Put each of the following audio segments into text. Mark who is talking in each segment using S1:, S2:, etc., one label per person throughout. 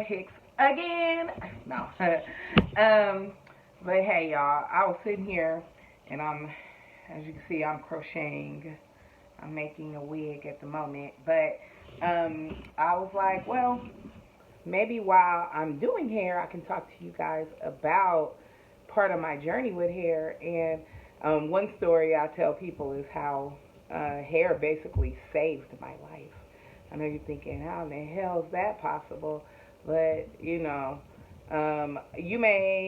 S1: Hicks again. No. But hey, y'all, I was sitting here and as you can see, I'm crocheting. I'm making a wig at the moment. But I was like, well, maybe while I'm doing hair, I can talk to you guys about part of my journey with hair. And one story I tell people is how hair basically saved my life. I know you're thinking, how in the hell is that possible? But,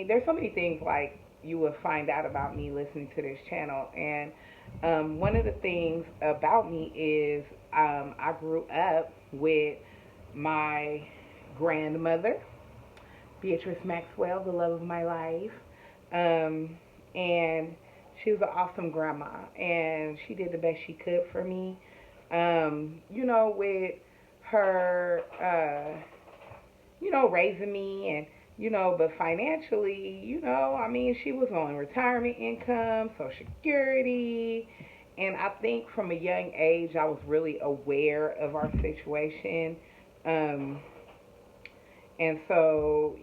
S1: there's so many things like you will find out about me listening to this channel. And one of the things about me is I grew up with my grandmother, Beatrice Maxwell, the love of my life. And she was an awesome grandma, and she did the best she could for me. With her, raising me and, but financially, she was on retirement income, Social Security. And I think from a young age, I was really aware of our situation. Um, and so,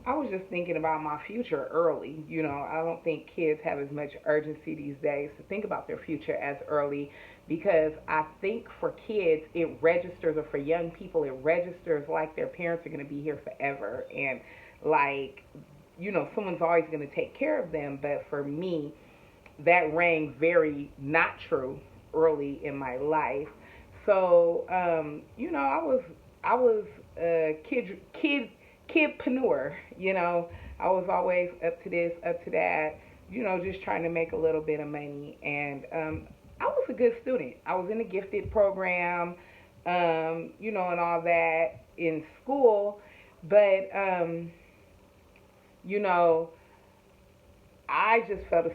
S1: I was just thinking about my future early. I don't think kids have as much urgency these days to think about their future as early because I think for kids, it registers, or for young people, it registers like their parents are going to be here forever. And like, someone's always going to take care of them. But for me, that rang very not true early in my life. So, I was a kidpreneur. I was always up to this, up to that. Just trying to make a little bit of money. And I was a good student. I was in the gifted program, and all that in school. But you know, I just felt a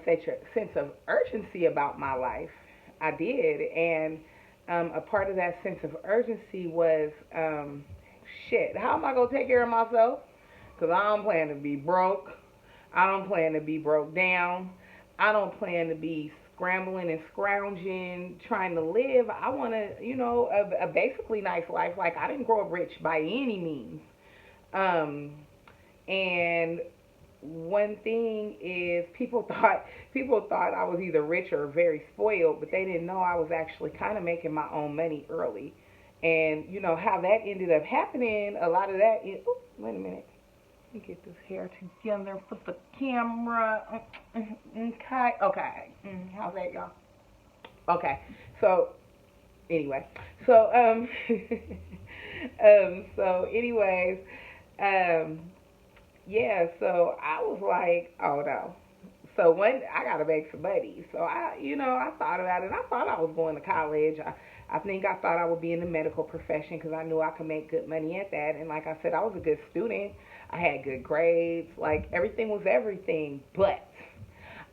S1: sense of urgency about my life. I did. And a part of that sense of urgency was, shit, how am I going to take care of myself? Because I don't plan to be broke. I don't plan to be broke down. I don't plan to be scrambling and scrounging, trying to live. I want to, a basically nice life. Like, I didn't grow up rich by any means. Um, and one thing is people thought I was either rich or very spoiled, but they didn't know I was actually kind of making my own money early. And how that ended up happening, a lot of that is, oh, wait a minute. Let me get this hair together for the camera. Okay. Okay. How's that, y'all? Okay. So anyway, so so anyways, um, yeah. So I was like, oh no. So I gotta make some money. So I thought about it. And I thought I was going to college. I think I thought I would be in the medical profession because I knew I could make good money at that. And like I said, I was a good student. I had good grades. Like everything was everything. But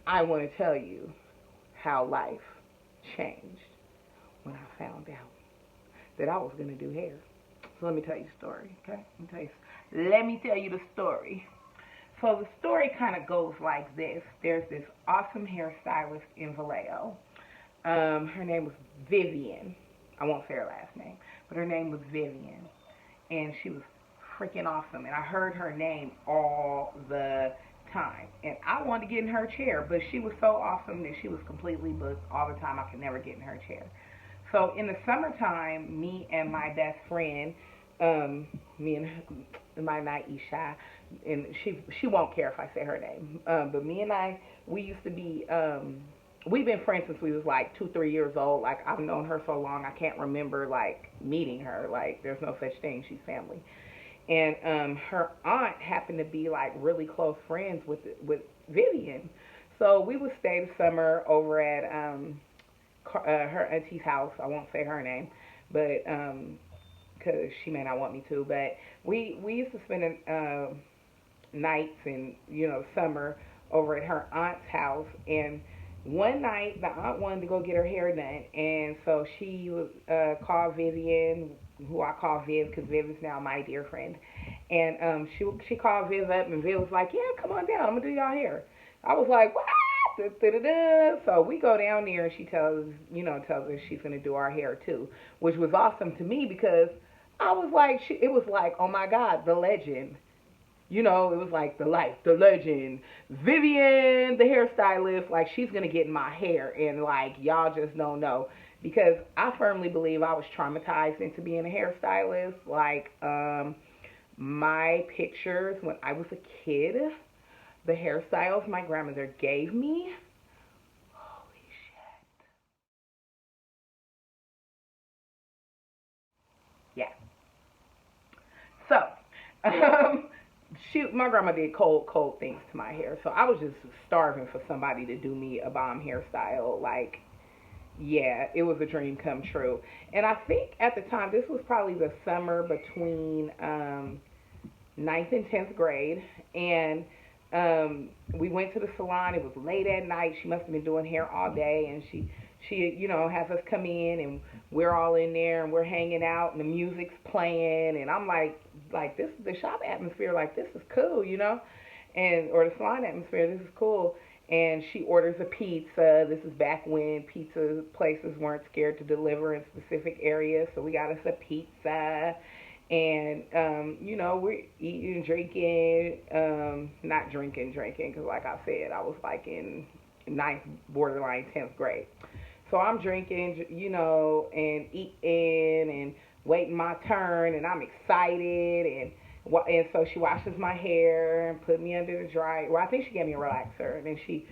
S1: I want to tell you how life changed when I found out that I was gonna do hair. So let me tell you the story. Okay? Let me tell you the story. So the story kind of goes like this. There's this awesome hairstylist in Vallejo. Her name was Vivian. I won't say her last name, but her name was Vivian. And she was freaking awesome. And I heard her name all the time. And I wanted to get in her chair, but she was so awesome that she was completely booked all the time. I could never get in her chair. So in the summertime, me and my best friend, me and my Naisha, and she won't care if I say her name. But me and we used to be, we've been friends since we was like 2, 3 years old. Like I've known her so long, I can't remember like meeting her. Like there's no such thing. She's family. And her aunt happened to be like really close friends with Vivian. So we would stay the summer over at her auntie's house. I won't say her name, but because she may not want me to. But we used to spend nights and summer over at her aunt's house. And one night the aunt wanted to go get her hair done, and so she called Vivian, who I call Viv because Viv is now my dear friend. And she called Viv up, and Viv was like, "Yeah, come on down. I'm gonna do y'all hair." I was like, "What?" Da-da-da-da. So we go down there, and she tells us she's gonna do our hair too, which was awesome to me because I was like, it was like, oh my God, the legend. You know, it was like the life, the legend, Vivian, the hairstylist. Like, she's gonna get in my hair, and like, y'all just don't know, because I firmly believe I was traumatized into being a hairstylist. Like, my pictures when I was a kid, the hairstyles my grandmother gave me. Holy shit! Yeah. So, um, my grandma did cold things to my hair. So I was just starving for somebody to do me a bomb hairstyle. Like, yeah, it was a dream come true. And I think at the time, this was probably the summer between ninth and 10th grade. And we went to the salon. It was late at night. She must have been doing hair all day. And she has us come in, and we're all in there, and we're hanging out, and the music's playing. And I'm like, this is the shop atmosphere. Like, this is cool. Or the salon atmosphere. This is cool. And she orders a pizza. This is back when pizza places weren't scared to deliver in specific areas. So we got us a pizza. And, we're eating, drinking, not drinking, because like I said, I was like in ninth, borderline 10th grade. So I'm drinking, and eating and waiting my turn, and I'm excited, and so she washes my hair and put me under the dryer. Well, I think she gave me a relaxer, and then she,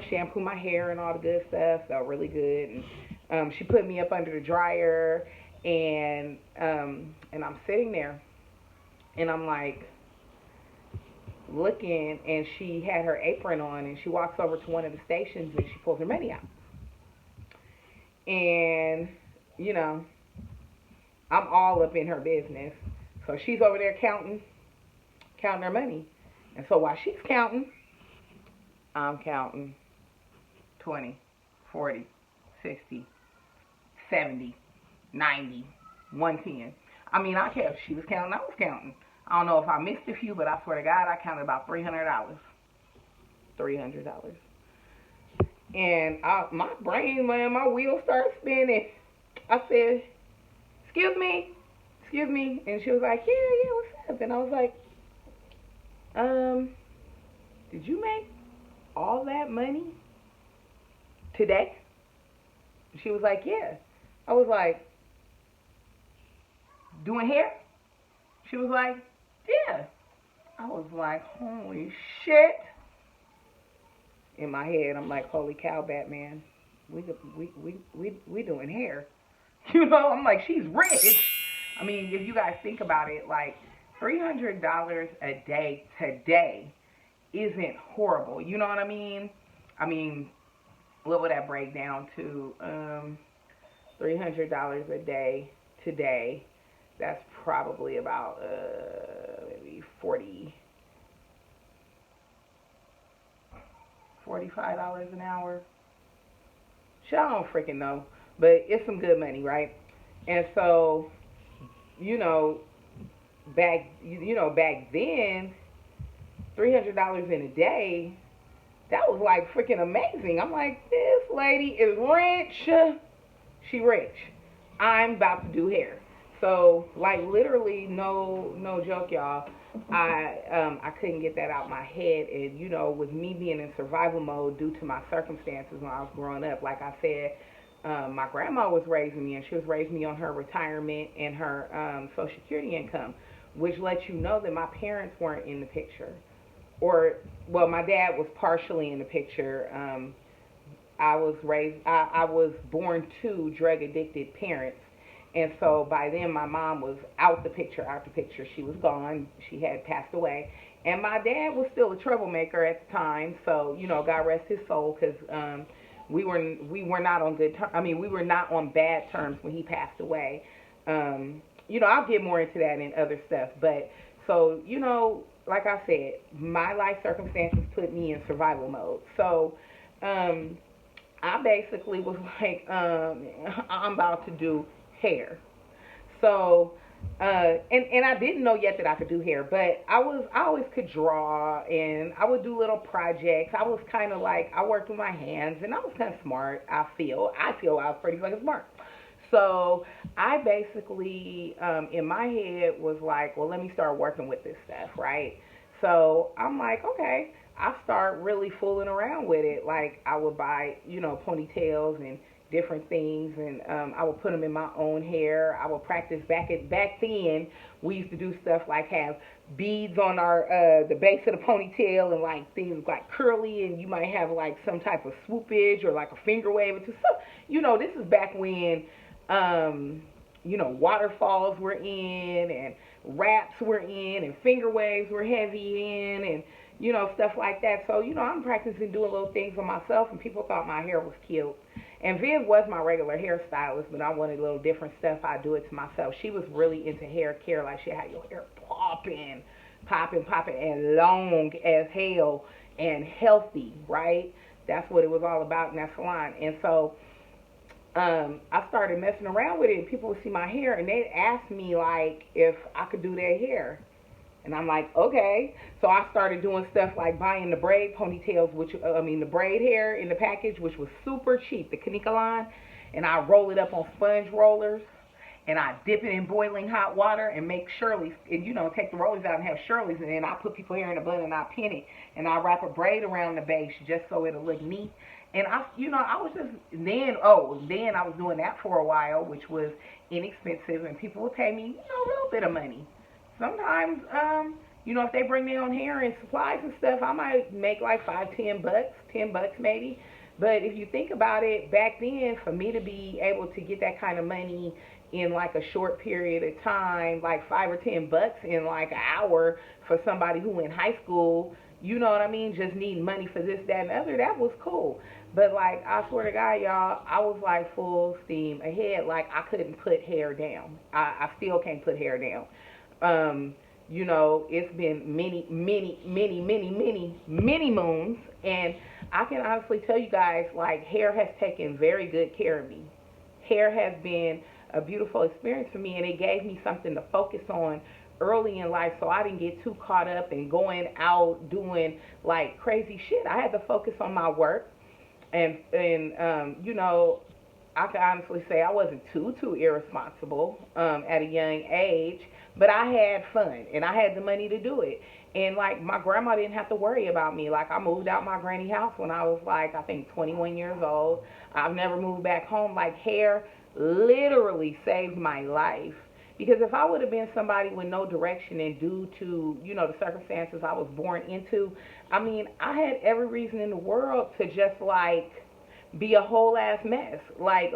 S1: shampoo my hair and all the good stuff. Felt really good, and she put me up under the dryer, and I'm sitting there, and I'm like looking, and she had her apron on, and she walks over to one of the stations, and she pulls her money out, and you know I'm all up in her business. So she's over there counting her money. And so while she's counting, I'm counting 20, 40, 60, 70, 90, 110. I mean, I kept, she was counting, I was counting. I don't know if I missed a few, but I swear to God, I counted about $300. $300. And my brain, man, my wheels started spinning. I said, excuse me. And she was like, yeah, what's up? And I was like, um, did you make all that money today? She was like, yeah. I was like, doing hair? She was like, yeah. I was like, holy shit. In my head, I'm like, holy cow, Batman. We doing hair. I'm like, she's rich. I mean, if you guys think about it, like $300 a day today isn't horrible. You know what I mean? I mean, what would that break down to? $300 a day today. That's probably about maybe $45 an hour. Shit, I don't freaking know, but it's some good money, right? And so, you know, back then, $300 in a day, that was like freaking amazing. I'm like, this lady is rich. She rich. I'm about to do hair. So like literally, no joke, y'all. I couldn't get that out my head, and with me being in survival mode due to my circumstances when I was growing up, like I said, my grandma was raising me, and she was raising me on her retirement and her Social Security income, which lets you know that my parents weren't in the picture, or well, my dad was partially in the picture. I was born to drug addicted parents. And so by then my mom was out the picture, out the picture. She was gone. She had passed away. And my dad was still a troublemaker at the time. So, God rest his soul, because we were not on good terms. I mean, we were not on bad terms when he passed away. I'll get more into that and other stuff. But so, like I said, my life circumstances put me in survival mode. So, I basically was like, I'm about to do hair. So, and I didn't know yet that I could do hair, but I always could draw, and I would do little projects. I was kind of like, I worked with my hands, and I was kind of smart. I feel I was pretty fucking smart. So I basically, in my head, was like, well, let me start working with this stuff, right? So I'm like, okay. I start really fooling around with it. Like I would buy, ponytails and different things, and I would put them in my own hair. I would practice back then. We used to do stuff like have beads on our the base of the ponytail and like things like curly, and you might have like some type of swoopage or like a finger wave or two. So this is back when um, waterfalls were in and raps were in and finger waves were heavy in and stuff like that. So, I'm practicing doing little things on myself and people thought my hair was cute. And Viv was my regular hairstylist, but I wanted a little different stuff. I do it to myself. She was really into hair care, like she had your hair popping, popping, popping, and long as hell and healthy, right? That's what it was all about in that salon. And so I started messing around with it, and people would see my hair, and they'd ask me like if I could do their hair, and I'm like, okay. So I started doing stuff like buying the braid ponytails, the braid hair in the package, which was super cheap, the Kanika line, and I roll it up on sponge rollers, and I dip it in boiling hot water and make Shirley's, and take the rollers out and have Shirley's, and then I put people hair in the bun and I pin it, and I wrap a braid around the base just so it'll look neat. And I was just then I was doing that for a while, which was inexpensive, and people would pay me, a little bit of money. Sometimes, if they bring their own hair and supplies and stuff, I might make like $5, $10 maybe. But if you think about it, back then, for me to be able to get that kind of money in like a short period of time, like $5 or $10 in like an hour for somebody who in high school, you know what I mean, just needing money for this, that, and the other, that was cool. But like, I swear to God, y'all, I was like full steam ahead. Like I couldn't put hair down. I still can't put hair down. It's been many moons, and I can honestly tell you guys, like, hair has taken very good care of me. Hair has been a beautiful experience for me, and it gave me something to focus on early in life, so I didn't get too caught up in going out doing like crazy shit. I had to focus on my work, and I can honestly say I wasn't too irresponsible at a young age, but I had fun and I had the money to do it. And like my grandma didn't have to worry about me. Like I moved out my granny house when I was like I think 21 years old. I've never moved back home. Like hair literally saved my life. Because if I would have been somebody with no direction and due to, the circumstances I was born into, I mean, I had every reason in the world to just like be a whole ass mess. Like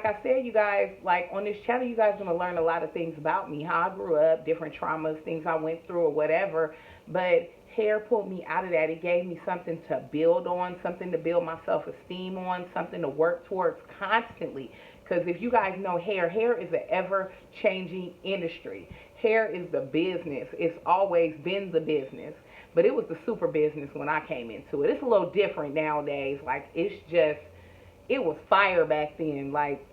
S1: I said, you guys, like on this channel, you guys are gonna learn a lot of things about me, how I grew up, different traumas, things I went through, or whatever. But hair pulled me out of that. It gave me something to build on, something to build my self-esteem on, something to work towards constantly. Because if you guys know hair is an ever-changing industry. Hair is the business. It's always been the business. But it was the super business when I came into it. It's a little different nowadays. Like, it was fire back then. Like,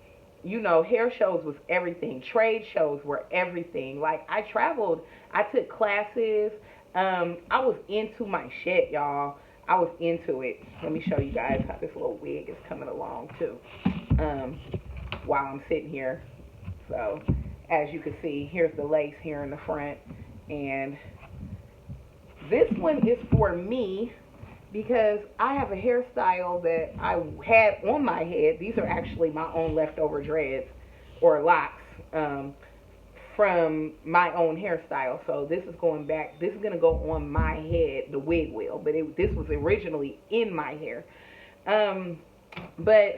S1: hair shows was everything. Trade shows were everything. Like, I traveled. I took classes. I was into my shit, y'all. I was into it. Let me show you guys how this little wig is coming along, too. While I'm sitting here. So, as you can see, here's the lace here in the front. And this one is for me because I have a hairstyle that I had on my head. These are actually my own leftover dreads or locks from my own hairstyle. So this is going back. This is going to go on my head, the wig will. But this was originally in my hair. But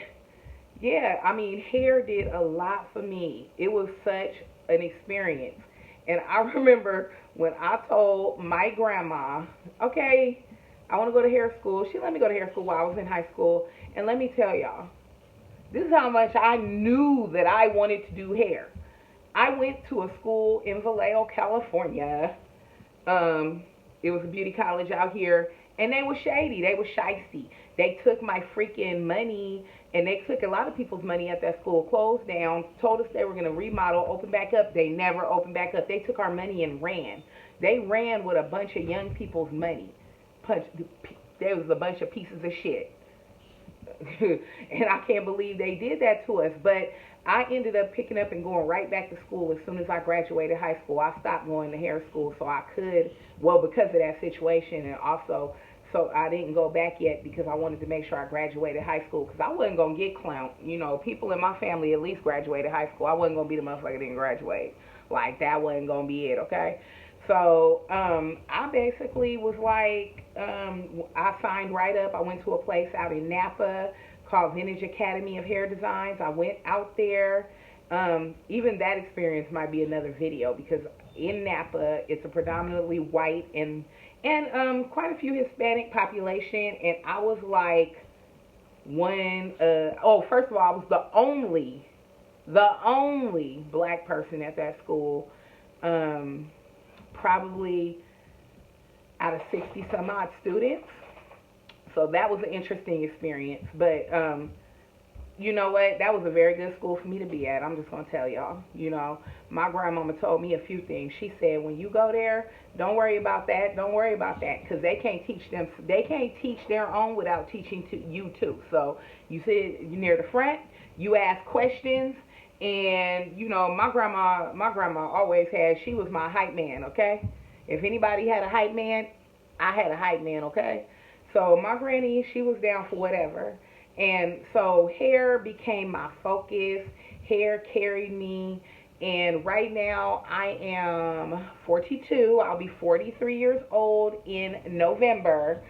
S1: yeah, I mean, hair did a lot for me. It was such an experience. And I remember when I told my grandma, okay, I want to go to hair school. She let me go to hair school while I was in high school. And let me tell y'all, this is how much I knew that I wanted to do hair. I went to a school in Vallejo, California. It was a beauty college out here. And they were shady. They were shysty. They took my freaking money, and they took a lot of people's money at that school, closed down, told us they were going to remodel, open back up. They never opened back up. They took our money and ran. They ran with a bunch of young people's money. There was a bunch of pieces of shit. And I can't believe they did that to us. But I ended up picking up and going right back to school as soon as I graduated high school. I stopped going to hair school so I could, well, because of that situation, and also so I didn't go back yet because I wanted to make sure I graduated high school because I wasn't gonna get clowned. You know, people in my family at least graduated high school. I wasn't gonna be the motherfucker that didn't graduate. Like that wasn't gonna be it, okay? So I basically was like, I signed right up. I went to a place out in Napa called Vintage Academy of Hair Designs. I went out there. Even that experience might be another video because in Napa, it's a predominantly white and quite a few Hispanic population. And I was like first of all, I was the only black person at that school. Probably out of 60 some odd students. So that was an interesting experience. But you know what? That was a very good school for me to be at. I'm just going to tell y'all. You know, my grandmama told me a few things. She said, when you go there, don't worry about that. Don't worry about that. Because they can't teach them. They can't teach their own without teaching to you too. So you sit near the front. You ask questions. And, you know, my grandma always had, she was my hype man, okay? If anybody had a hype man, I had a hype man, okay? So my granny, she was down for whatever. And so hair became my focus. Hair carried me. And right now I am 42. I'll be 43 years old in November.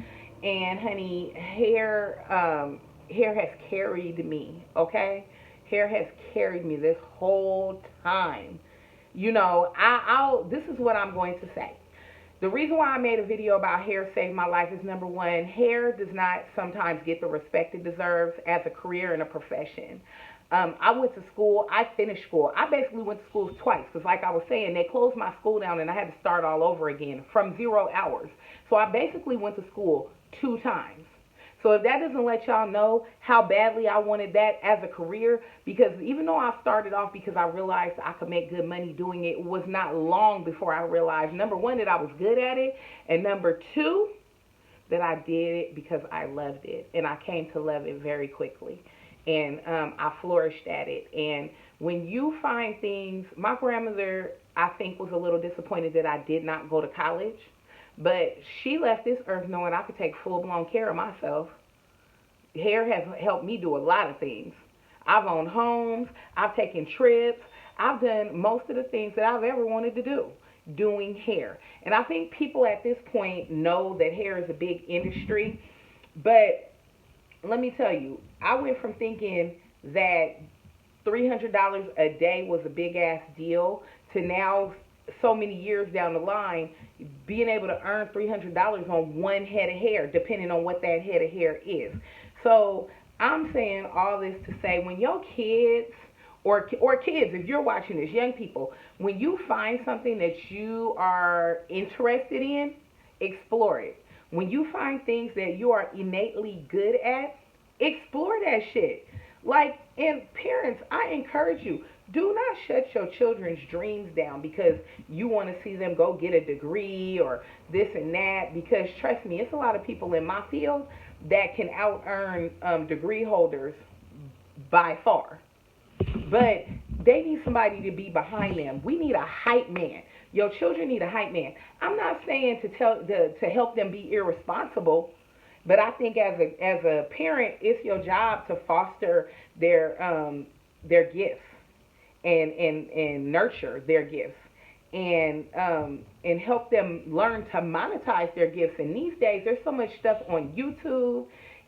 S1: And honey, hair has carried me, okay? Hair has carried me this whole time. You know, this is what I'm going to say. The reason why I made a video about hair saved my life is number one, hair does not sometimes get the respect it deserves as a career and a profession. I went to school. I finished school. I basically went to school twice because, like I was saying, they closed my school down and I had to start all over again from 0 hours. So I basically went to school 2 times. So if that doesn't let y'all know how badly I wanted that as a career, because even though I started off because I realized I could make good money doing it, it was not long before I realized, number one, that I was good at it, and number two, that I did it because I loved it, and I came to love it very quickly, and I flourished at it. And when you find things, my grandmother, I think, was a little disappointed that I did not go to college. But she left this earth knowing I could take full-blown care of myself. Hair has helped me do a lot of things. I've owned homes. I've taken trips. I've done most of the things that I've ever wanted to do doing hair. And I think people at this point know that hair is a big industry. But let me tell you, I went from thinking that $300 a day was a big-ass deal to now, so many years down the line, being able to earn $300 on one head of hair, depending on what that head of hair is. So I'm saying all this to say, when your kids, or kids, if you're watching this, young people, when you find something that you are interested in, explore it. When you find things that you are innately good at, explore that shit. Like, and parents, I encourage you, do not shut your children's dreams down because you want to see them go get a degree or this and that. Because trust me, it's a lot of people in my field that can out earn degree holders by far. But they need somebody to be behind them. We need a hype man. Your children need a hype man. I'm not saying to help them be irresponsible, but I think as a parent, it's your job to foster their gifts and nurture their gifts and help them learn to monetize their gifts. And these days, there's so much stuff on YouTube,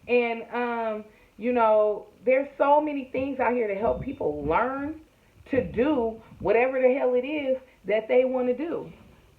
S1: and you know, there's so many things out here to help people learn to do whatever the hell it is that they want to do,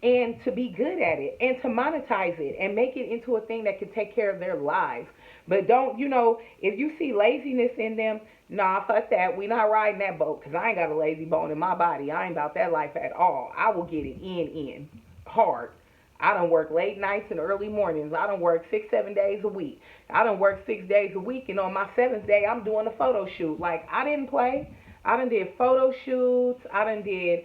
S1: and to be good at it, and to monetize it, and make it into a thing that can take care of their lives. But don't, you know, if you see laziness in them, nah, fuck that. We not riding that boat, because I ain't got a lazy bone in my body. I ain't about that life at all. I will get it in hard. I done work late nights and early mornings. I done work 6-7 days a week. I done work 6 days a week, and on my 7th day, I'm doing a photo shoot. Like, I didn't play. I done did photo shoots. I done did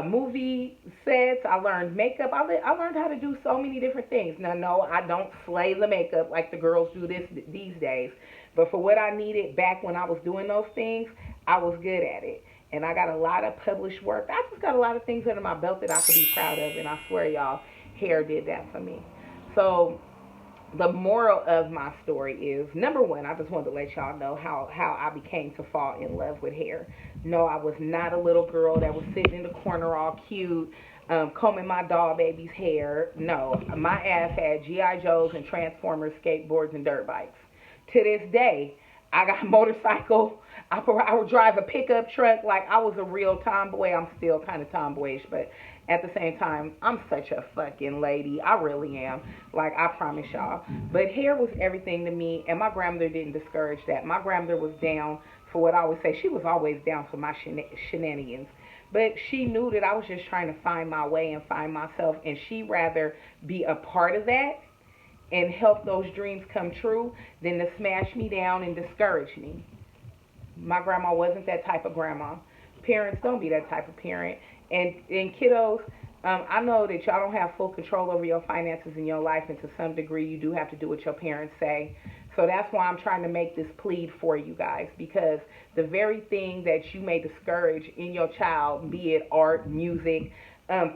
S1: movie sets. I learned makeup. I learned how to do so many different things. Now, no, I don't slay the makeup like the girls do these days. But for what I needed back when I was doing those things, I was good at it. And I got a lot of published work. I just got a lot of things under my belt that I could be proud of. And I swear, y'all, hair did that for me. So the moral of my story is, number one, I just wanted to let y'all know how I became to fall in love with hair. No, I was not a little girl that was sitting in the corner all cute, combing my doll baby's hair. No, my ass had GI Joes and Transformers, skateboards, and dirt bikes. To this day, I got a motorcycle. I would drive a pickup truck. Like, I was a real tomboy. I'm still kind of tomboyish, but at the same time, I'm such a fucking lady. I really am. Like, I promise y'all. But hair was everything to me, and my grandmother didn't discourage that. My grandmother was down for what I always say. She was always down for my shenanigans. But she knew that I was just trying to find my way and find myself, and she'd rather be a part of that and help those dreams come true than to smash me down and discourage me. My grandma wasn't that type of grandma. Parents don't be that type of parent. And kiddos, I know that y'all don't have full control over your finances in your life, and to some degree, you do have to do what your parents say. So that's why I'm trying to make this plead for you guys, because the very thing that you may discourage in your child, be it art, music,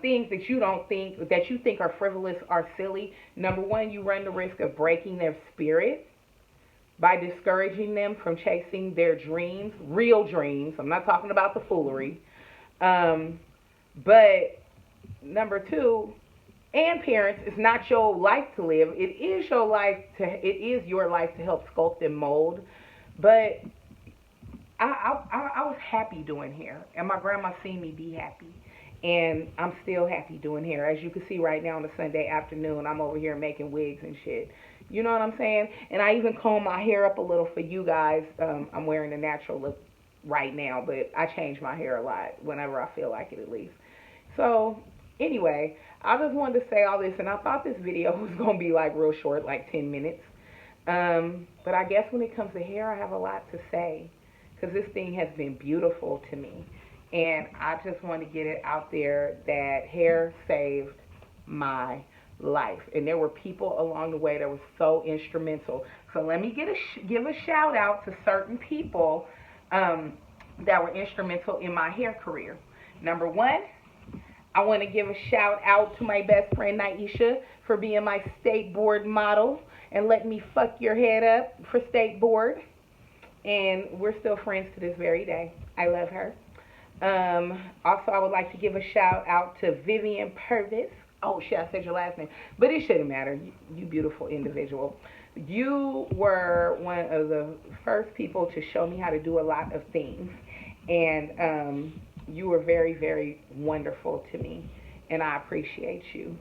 S1: things that you think are frivolous or silly. Number one, you run the risk of breaking their spirit by discouraging them from chasing their dreams, real dreams. I'm not talking about the foolery. Um, but number two, and parents, it's not your life to live. It is your life to help sculpt and mold. But I was happy doing hair, and my grandma seen me be happy, and I'm still happy doing hair. As you can see right now on a Sunday afternoon, I'm over here making wigs and shit. You know what I'm saying? And I even comb my hair up a little for you guys. I'm wearing a natural look right now, but I change my hair a lot whenever I feel like it, at least. So anyway, I just wanted to say all this, and I thought this video was gonna be like real short, like 10 minutes. But I guess when it comes to hair, I have a lot to say, because this thing has been beautiful to me. And I just want to get it out there that hair saved my life. And there were people along the way that were so instrumental. So let me give a shout out to certain people that were instrumental in my hair career. Number one, I want to give a shout out to my best friend Naisha for being my state board model and letting me fuck your head up for state board. And we're still friends to this very day. I love her. Also, I would like to give a shout out to Vivian Purvis. Oh shit, I said your last name, but it shouldn't matter. You beautiful individual. You were one of the first people to show me how to do a lot of things, and you were very, very wonderful to me, and I appreciate you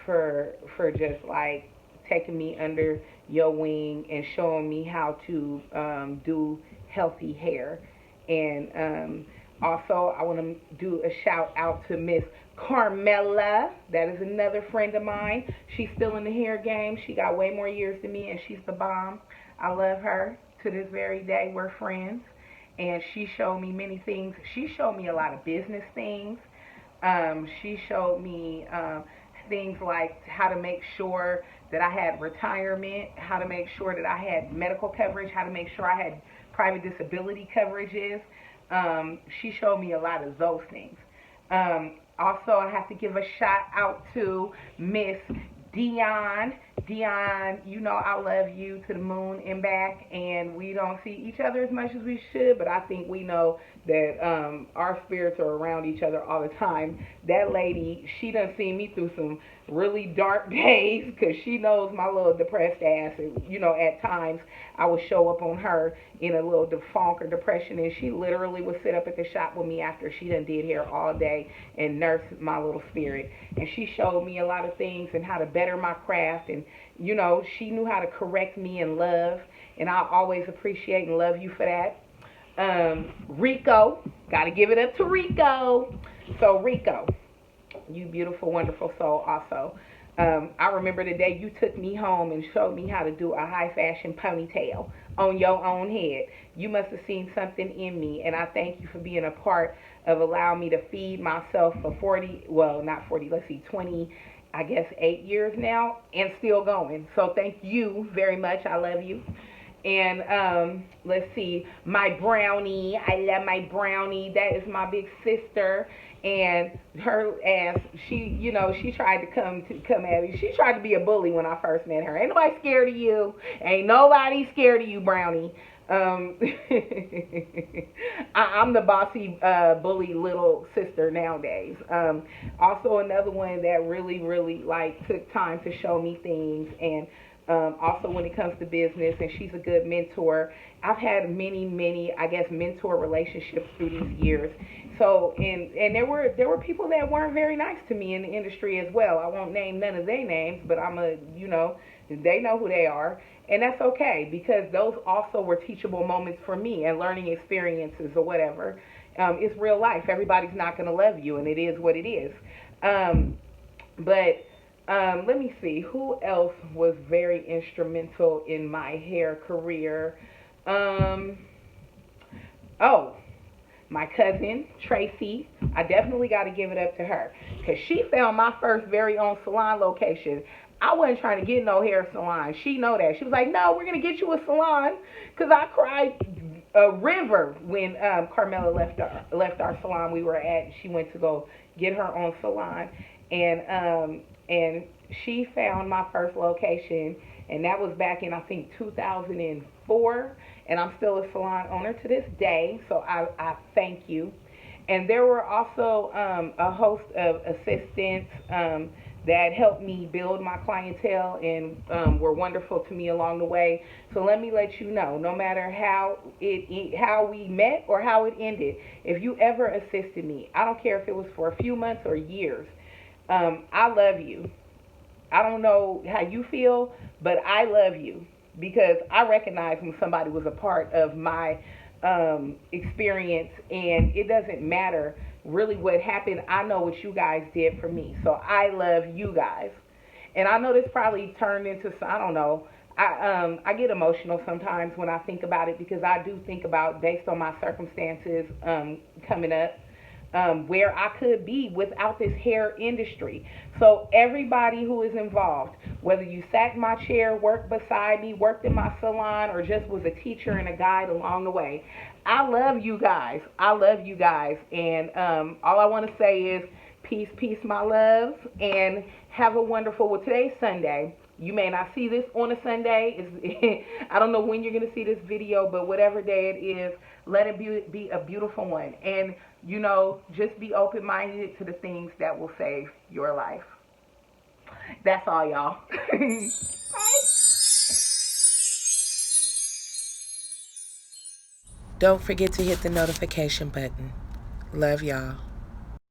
S1: for just like taking me under your wing and showing me how to do healthy hair. And also, I want to do a shout out to Miss Carmela. That is another friend of mine. She's still in the hair game. She got way more years than me, and she's the bomb. I love her to this very day. We're friends. And she showed me many things. She showed me a lot of business things. She showed me things like how to make sure that I had retirement, how to make sure that I had medical coverage, how to make sure I had private disability coverages. She showed me a lot of those things. Also, I have to give a shout out to Miss Dion. Dion, you know I love you to the moon and back, and we don't see each other as much as we should, but I think we know that our spirits are around each other all the time. That lady, she done seen me through some really dark days, because she knows my little depressed ass, and you know, at times I would show up on her in a little funk or depression, and she literally would sit up at the shop with me after she done did hair all day and nurse my little spirit. And she showed me a lot of things and how to better my craft, and you know, she knew how to correct me in love, and I always appreciate and love you for that. Rico, gotta give it up to Rico. So Rico, you beautiful, wonderful soul also. I remember the day you took me home and showed me how to do a high fashion ponytail on your own head. You must have seen something in me, and I thank you for being a part of allowing me to feed myself for 40, well, not 40, let's see, 20, I guess 8 years now, and still going. So thank you very much. I love you. And let's see, my brownie. I love my brownie. That is my big sister. And her ass, she tried to come at me. She tried to be a bully when I first met her. Ain't nobody scared of you. Ain't nobody scared of you, brownie. Um, I'm the bossy, bully little sister nowadays. Also, another one that really, really like took time to show me things, and also when it comes to business, and she's a good mentor. I've had many, many, I guess, mentor relationships through these years. So, and there were people that weren't very nice to me in the industry as well. I won't name none of their names, but they know who they are. And that's okay, because those also were teachable moments for me and learning experiences or whatever. It's real life. Everybody's not going to love you, and it is what it is. But let me see, who else was very instrumental in my hair career. Um, oh, my cousin Tracy. I definitely got to give it up to her, because she found my first very own salon location. I wasn't trying to get no hair salon. She know that. She was like, "No, we're gonna get you a salon," because I cried a river when Carmela left our salon we were at. She went to go get her own salon, and she found my first location, and that was back in, I think, 2004. And I'm still a salon owner to this day, so I thank you. And there were also a host of assistants that helped me build my clientele, and were wonderful to me along the way. So let me let you know, no matter how we met or how it ended, if you ever assisted me, I don't care if it was for a few months or years, I love you. I don't know how you feel, but I love you, because I recognize when somebody was a part of my experience, and it doesn't matter really what happened. I know what you guys did for me, so I love you guys. And I know this probably turned into, I don't know. I get emotional sometimes when I think about it, because I do think about, based on my circumstances coming up, where I could be without this hair industry. So everybody who is involved, whether you sat in my chair, worked beside me, worked in my salon, or just was a teacher and a guide along the way, I love you guys. I love you guys. And all I want to say is peace, peace, my loves, and have a wonderful, well, today's Sunday. You may not see this on a Sunday. I don't know when you're going to see this video, but whatever day it is, let it be a beautiful one. And, just be open-minded to the things that will save your life. That's all, y'all. Bye. Don't forget to hit the notification button. Love y'all.